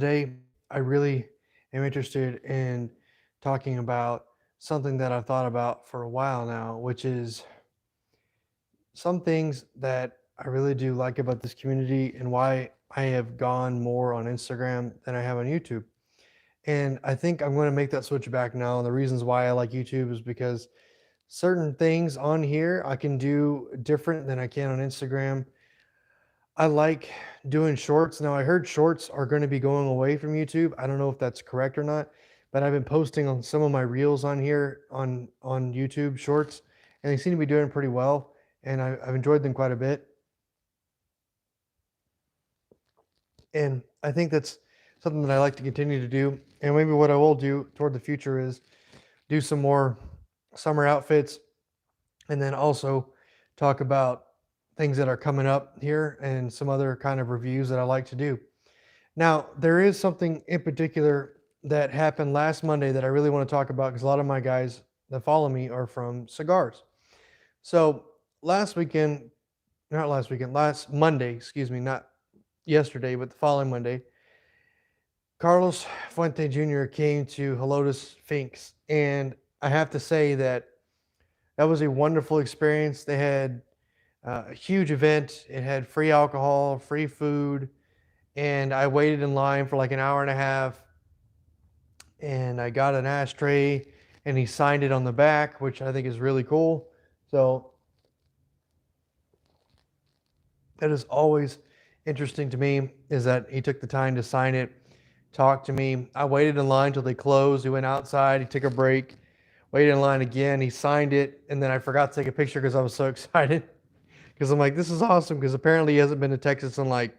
Today, I really am interested in talking about something that I've thought about for a while now, which is some things that I really do like about this community and why I have gone more on Instagram than I have on YouTube. And I think I'm going to make that switch back now. And the reasons why I like YouTube is because certain things on here I can do different than I can on Instagram. I like doing shorts. Now, I heard shorts are going to be going away from YouTube. I don't know if that's correct or not, but I've been posting on some of my reels on here on YouTube shorts, and they seem to be doing pretty well, and I've enjoyed them quite a bit. And I think that's something that I like to continue to do. And maybe what I will do toward the future is do some more summer outfits, and then also talk about things that are coming up here and some other kind of reviews that I like to do. Now, there is something in particular that happened last Monday that I really want to talk about because a lot of my guys that follow me are from cigars. So last Monday, excuse me, not yesterday, but the following Monday, Carlos Fuente Jr. came to Helotes Finks. And I have to say that that was a wonderful experience. They had a huge event, it had free alcohol, free food, and I waited in line for like an hour and a half, and I got an ashtray, and he signed it on the back, which I think is really cool. So that is always interesting to me, is that he took the time to sign it, talk to me. I waited in line till they closed. He went outside, he took a break, waited in line again, he signed it, and then I forgot to take a picture because I was so excited. Because I'm like, this is awesome, because apparently he hasn't been to Texas in like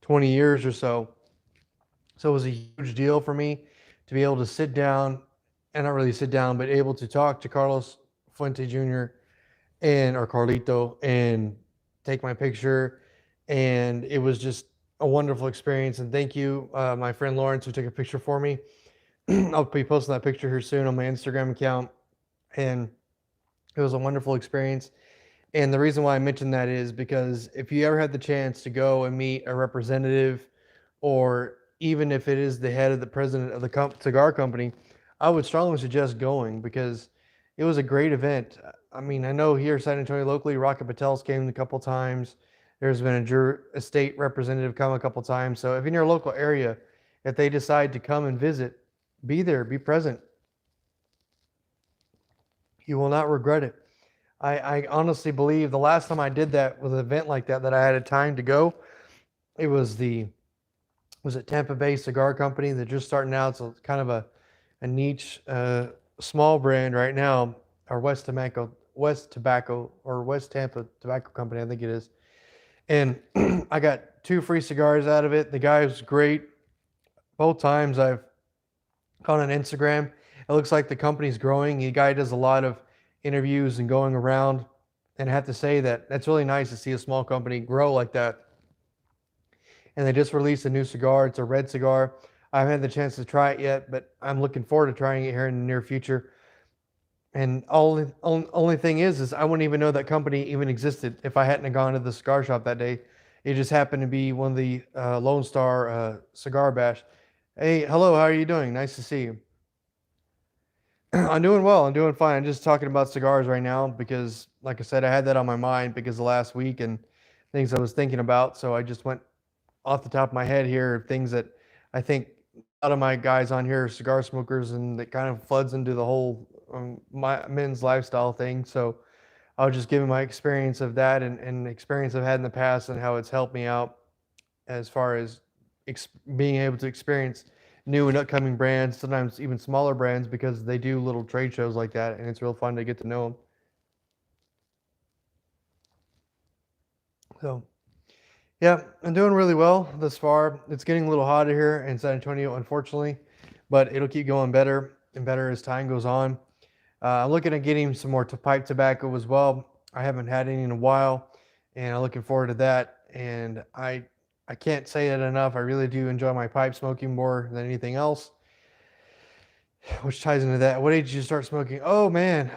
20 years or so. So it was a huge deal for me to be able to sit down, and not really sit down, but able to talk to Carlos Fuente Jr. and or Carlito and take my picture. And it was just a wonderful experience. And thank you, my friend Lawrence, who took a picture for me. I'll be posting that picture here soon on my Instagram account. And it was a wonderful experience. And the reason why I mentioned that is because if you ever had the chance to go and meet a representative, or even if it is the head of the president of the cigar company, I would strongly suggest going because it was a great event. I mean, I know here in San Antonio locally, Rocket Patel's came a couple times. There's been a state representative come a couple times. So if in your local area, if they decide to come and visit, be there, be present. You will not regret it. I honestly believe the last time I did that with an event like that I had a time to go, it was was it Tampa Bay Cigar Company. They're just starting out. It's kind of a niche, small brand right now, or West Tobacco, or West Tampa Tobacco Company, I think it is. And I got 2 free cigars out of it. The guy was great. Both times I've gone on Instagram, it looks like the company's growing. The guy does a lot of interviews and going around. And I have to say that that's really nice to see a small company grow like that. And they just released a new cigar. It's a red cigar. I haven't had the chance to try it yet, but I'm looking forward to trying it here in the near future. And only thing is I wouldn't even know that company even existed if I hadn't gone to the cigar shop that day. It just happened to be one of the Lone Star Cigar Bash. Hey, hello, how are you doing? Nice to see you. I'm doing well. I'm doing fine. I'm just talking about cigars right now because, like I said, I had that on my mind because the last week and things I was thinking about. So I just went off the top of my head here, things that I think a lot of my guys on here are cigar smokers, and that kind of floods into the whole my men's lifestyle thing. So I was just giving my experience of that, and experience I've had in the past and how it's helped me out as far as being able to experience new and upcoming brands, sometimes even smaller brands, because they do little trade shows like that, and it's real fun to get to know them. So yeah, I'm doing really well thus far. It's getting a little hotter here in San Antonio, unfortunately, but it'll keep going better and better as time goes on. I'm looking at getting some more pipe tobacco as well. I haven't had any in a while, and I'm looking forward to that. And I can't say it enough. I really do enjoy my pipe smoking more than anything else, which ties into that. What age did you start smoking? Oh man,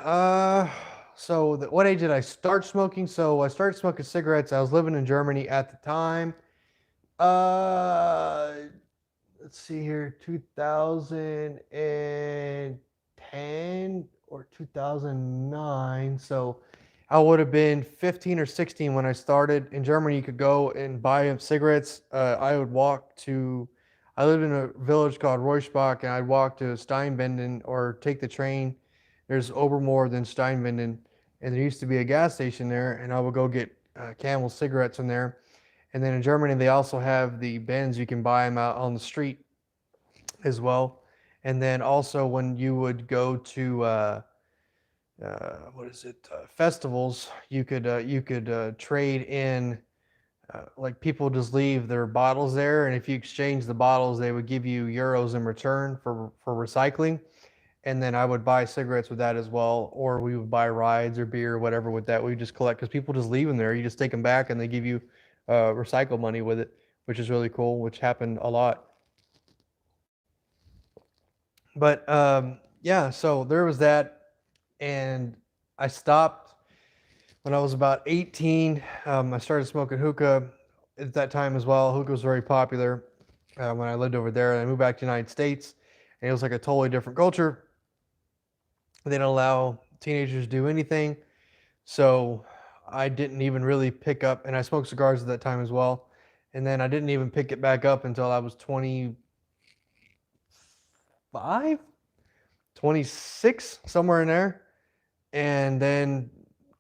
what age did I start smoking? So I started smoking cigarettes. I was living in Germany at the time. Uh, let's see here, 2010 or 2009. So I would have been 15 or 16 when I started. In Germany, you could go and buy cigarettes. I would walk to, I lived in a village called Reuschbach, and I'd walk to Steinbenden or take the train. There's Obermoor, then Steinbenden, and there used to be a gas station there, and I would go get Camel cigarettes in there. And then in Germany, they also have the bins. You can buy them out on the street as well. And then also when you would go to what is it, festivals, you could trade in, like people just leave their bottles there, and if you exchange the bottles, they would give you euros in return for recycling. And then I would buy cigarettes with that as well, or we would buy rides or beer or whatever with that. We just collect because people just leave them there. You just take them back, and they give you recycle money with it, which is really cool, which happened a lot. But yeah, so there was that, and I stopped when I was about 18. I started smoking hookah at that time as well. Hookah was very popular when I lived over there. And I moved back to the United States, and it was like a totally different culture. They don't allow teenagers to do anything. So I didn't even really pick up, and I smoked cigars at that time as well. And then I didn't even pick it back up until I was 25, 26, somewhere in there. And then,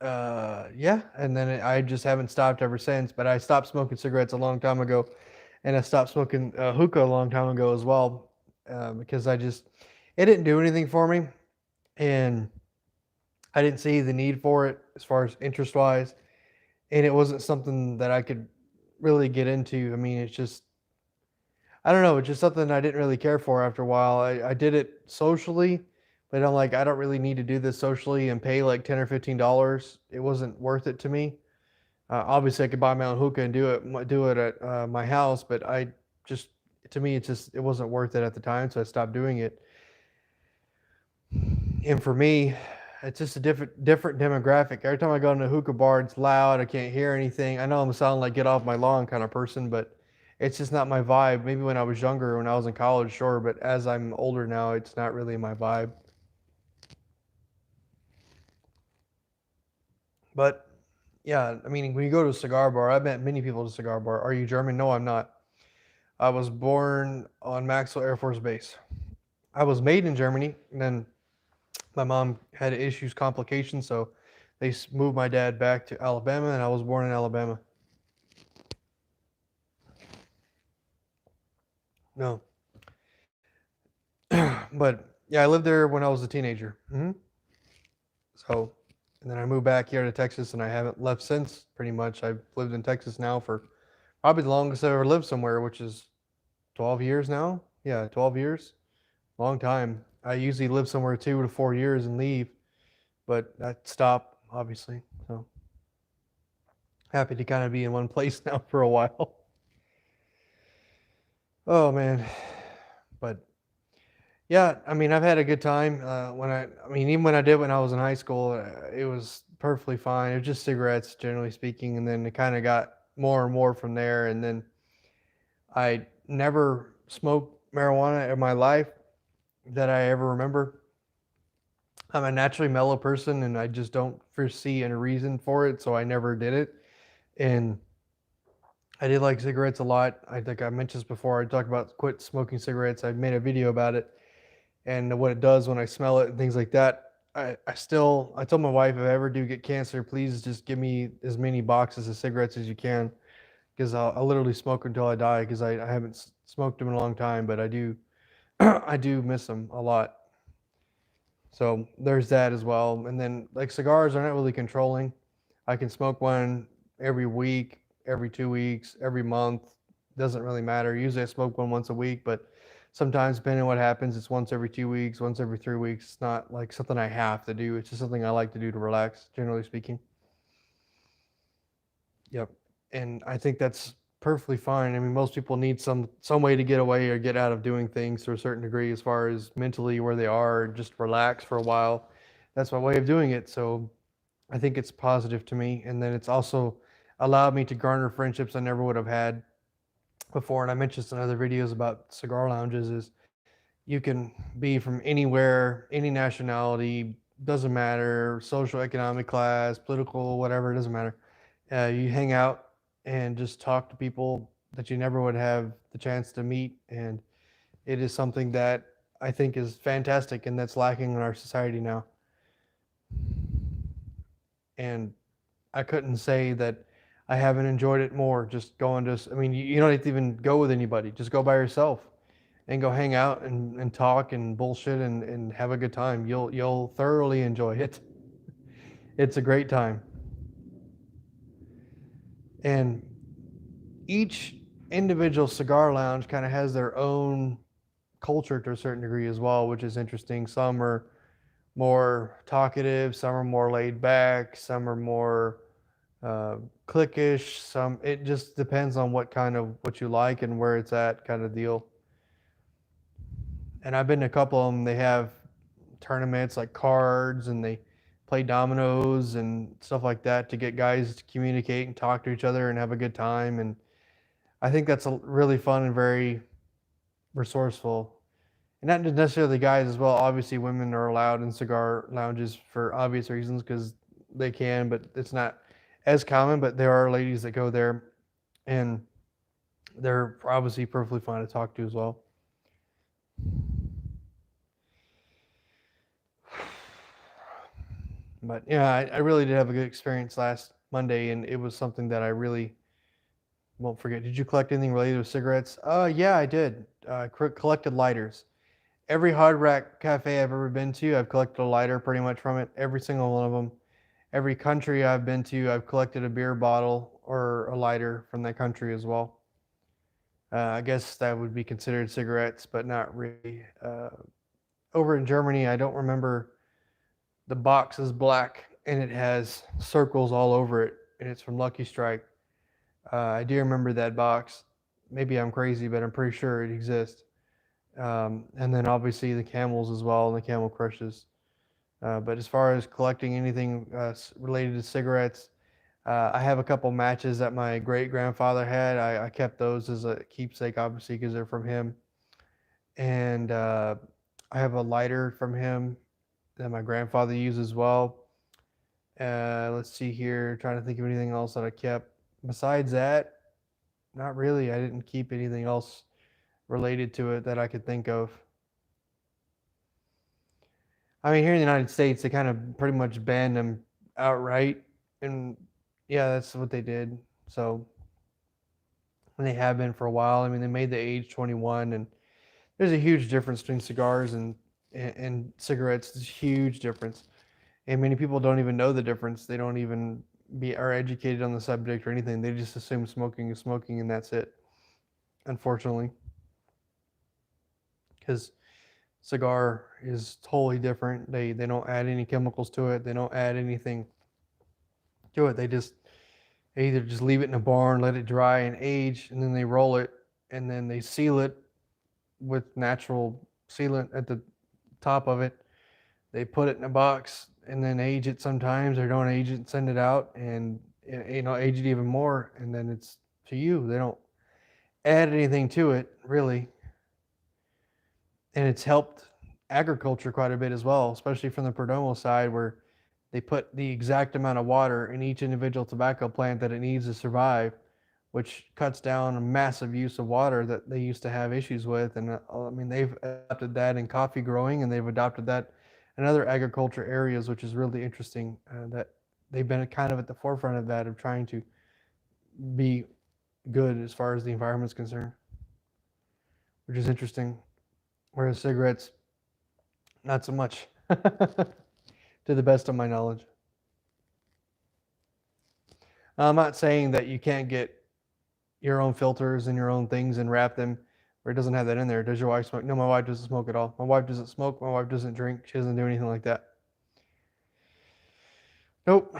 yeah, and then I just haven't stopped ever since. But I stopped smoking cigarettes a long time ago, and I stopped smoking hookah a long time ago as well, because it didn't do anything for me. And I didn't see the need for it as far as interest wise, and it wasn't something that I could really get into. I mean, it's just, I don't know, it's just something I didn't really care for after a while. I did it socially, but I'm like, I don't really need to do this socially and pay like $10 or $15. It wasn't worth it to me. Obviously, I could buy my own hookah and do it at my house, but I just, to me, it wasn't worth it at the time, so I stopped doing it. And for me, it's just a different demographic. Every time I go in a hookah bar, it's loud. I can't hear anything. I know I'm sounding like get off my lawn kind of person, but it's just not my vibe. Maybe when I was younger, when I was in college, sure, but as I'm older now, it's not really my vibe. But yeah, I mean, when you go to a cigar bar, I've met many people at a cigar bar. Are you German? No, I'm not. I was born on Maxwell Air Force Base. I was made in Germany, and then my mom had issues, complications, so they moved my dad back to Alabama, and I was born in Alabama. No, but yeah, I lived there when I was a teenager. So, and then I moved back here to Texas, and I haven't left since. Pretty much, I've lived in Texas now for probably the longest I've ever lived somewhere, which is 12 years now. Yeah, 12 years, long time. I usually live somewhere 2 to 4 years and leave, but that stopped obviously. So happy to kind of be in one place now for a while. Oh man, but yeah, I mean, I've had a good time. I mean, even when I did when I was in high school, it was perfectly fine. It was just cigarettes, generally speaking, and then it kind of got more and more from there. And then I never smoked marijuana in my life that I ever remember. I'm a naturally mellow person, and I just don't foresee any reason for it, so I never did it. And I did like cigarettes a lot. I think I mentioned this before. I talked about quit smoking cigarettes. I made a video about it and what it does when I smell it and things like that. I told my wife, if I ever do get cancer, please just give me as many boxes of cigarettes as you can, because I'll literally smoke until I die, because I haven't smoked them in a long time, but I do I do miss them a lot. So there's that as well. And then like cigars are not really controlling. I can smoke one every week, every 2 weeks, every month. Doesn't really matter. Usually I smoke one once a week, but sometimes depending on what happens, it's once every 2 weeks, once every 3 weeks. It's not like something I have to do. It's just something I like to do to relax, generally speaking. Yep. And I think that's perfectly fine. I mean, most people need some way to get away or get out of doing things to a certain degree, as far as mentally where they are, and just relax for a while. That's my way of doing it. So I think it's positive to me. And then it's also allowed me to garner friendships I never would have had before, and I mentioned this in other videos about cigar lounges, is you can be from anywhere, any nationality, doesn't matter, social, economic class, political, whatever, it doesn't matter. You hang out and just talk to people that you never would have the chance to meet, and it is something that I think is fantastic and that's lacking in our society now. And I couldn't say that I haven't enjoyed it more. Just going to, I mean, you don't have to even go with anybody. Just go by yourself and go hang out and talk and bullshit and have a good time. You'll thoroughly enjoy it. It's a great time. And each individual cigar lounge kind of has their own culture to a certain degree as well, which is interesting. Some are more talkative, some are more laid back, some are more cliquish. Some, it just depends on what you like and where it's at, kind of deal. And I've been to a couple of them. They have tournaments like cards, and they play dominoes and stuff like that to get guys to communicate and talk to each other and have a good time. And I think that's really fun and very resourceful. And not necessarily guys as well. Obviously, women are allowed in cigar lounges for obvious reasons because they can, but it's not as common. But there are ladies that go there, and they're obviously perfectly fine to talk to as well. But yeah, I really did have a good experience last Monday, and it was something that I really won't forget. Did you collect anything related to cigarettes? Yeah, I did. Collected lighters. Every Hard Rack cafe I've ever been to, I've collected a lighter pretty much from it. Every single one of them. Every country I've been to, I've collected a beer bottle or a lighter from that country as well. I guess that would be considered cigarettes, but not really. Over in Germany, I don't remember. The box is black and it has circles all over it, and it's from Lucky Strike. I do remember that box. Maybe I'm crazy, but I'm pretty sure it exists. And then obviously the camels as well, and the camel crushes. But as far as collecting anything related to cigarettes, I have a couple matches that my great grandfather had. I kept those as a keepsake, obviously, because they're from him. And I have a lighter from him that my grandfather used as well. Let's see here, trying to think of anything else that I kept. Besides that, not really. I didn't keep anything else related to it that I could think of. I mean, here in the United States, they kind of pretty much banned them outright, and yeah, that's what they did. So, and they have been for a while. I mean, they made the age 21, and there's a huge difference between cigars and cigarettes. There's a huge difference, and many people don't even know the difference. They don't even are educated on the subject or anything. They just assume smoking is smoking, and that's it. Unfortunately, because cigar is totally different. They don't add any chemicals to it. They don't add anything to it. They either just leave it in a barn, let it dry and age, and then they roll it, and then they seal it with natural sealant at the top of it. They put it in a box and then age it sometimes, or don't age it and send it out, and age it even more, and then it's to you. They don't add anything to it really, and it's helped agriculture quite a bit as well, especially from the Perdomo side, where they put the exact amount of water in each individual tobacco plant that it needs to survive, which cuts down a massive use of water that they used to have issues with. And I mean, they've adopted that in coffee growing, and they've adopted that in other agriculture areas, which is really interesting. That they've been kind of at the forefront of that, of trying to be good as far as the environment is concerned, which is interesting. Whereas cigarettes, not so much, to the best of my knowledge. I'm not saying that you can't get your own filters and your own things and wrap them where it doesn't have that in there. Does your wife smoke? No, my wife doesn't smoke at all. My wife doesn't smoke. My wife doesn't drink. She doesn't do anything like that. Nope.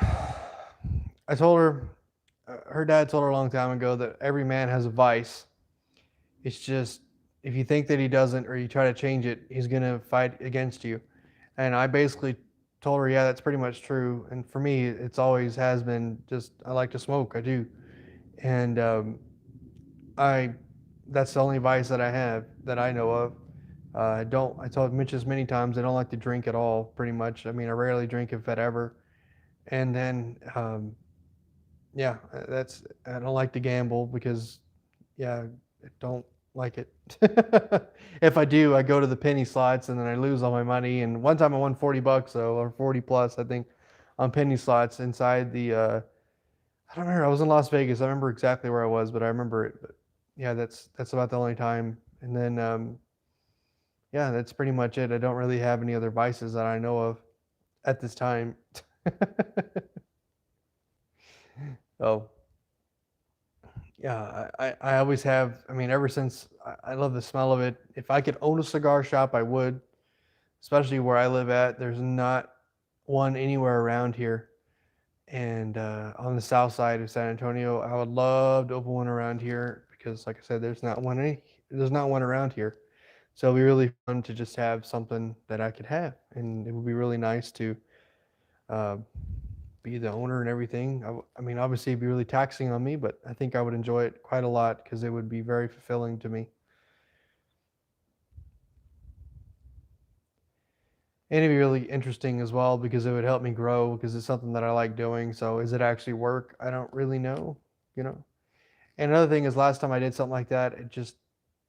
I told her, her dad told her a long time ago that every man has a vice. It's just, if you think that he doesn't, or you try to change it, he's going to fight against you. And I basically told her, yeah, that's pretty much true. And for me, it's always has been just, I like to smoke. I do. And I that's the only vice that I have that I know of. I told Mitch this many times, I don't like to drink at all, pretty much. I mean, I rarely drink if that ever. And then, yeah, I don't like to gamble because, yeah, I don't like it. If I do, I go to the penny slots and then I lose all my money. And one time I won $40 though, or 40 plus, I think, on penny slots inside I don't remember. I was in Las Vegas. I remember exactly where I was, but I remember it. But yeah, that's about the only time. And then, yeah, that's pretty much it. I don't really have any other vices that I know of at this time. Oh, yeah, I always have. I mean, ever since I love the smell of it. If I could own a cigar shop, I would, especially where I live at. There's not one anywhere around here. And on the south side of San Antonio, I would love to open one around here because, like I said, there's not one around here. So it'd be really fun to just have something that I could have, and it would be really nice to uh, be the owner and everything. I mean, obviously, it'd be really taxing on me, but I think I would enjoy it quite a lot because it would be very fulfilling to me. And it'd be really interesting as well because it would help me grow because it's something that I like doing. So is it actually work? I don't really know, you know. And another thing is last time I did something like that,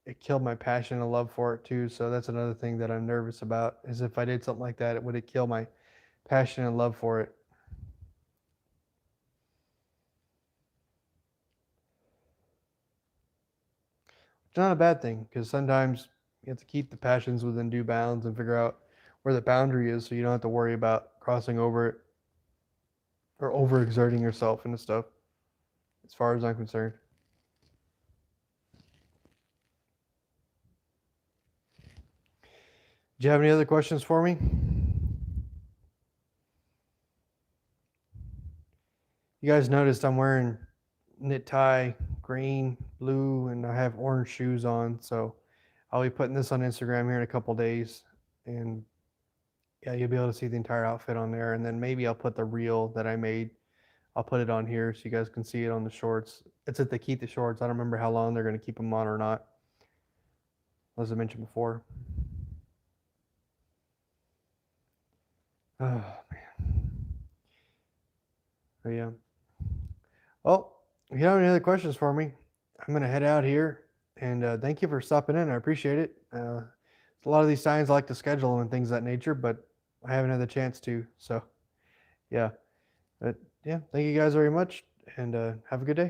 it killed my passion and love for it too. So that's another thing that I'm nervous about is if I did something like that, would it kill my passion and love for it? It's not a bad thing because sometimes you have to keep the passions within due bounds and figure out where the boundary is so you don't have to worry about crossing over it or overexerting yourself into stuff, as far as I'm concerned. Do you have any other questions for me? You guys noticed I'm wearing knit tie, green, blue, and I have orange shoes on. So I'll be putting this on Instagram here in a couple days. And yeah, you'll be able to see the entire outfit on there. And then maybe I'll put the reel that I made. I'll put it on here so you guys can see it on the shorts. It's if they keep the shorts. I don't remember how long they're going to keep them on or not, as I mentioned before. Oh, man. But yeah. Well, if you have any other questions for me, I'm going to head out here. And thank you for stopping in. I appreciate it. A lot of these times I like to schedule and things of that nature, but I haven't had the chance to. So, yeah. But yeah, thank you guys very much and have a good day.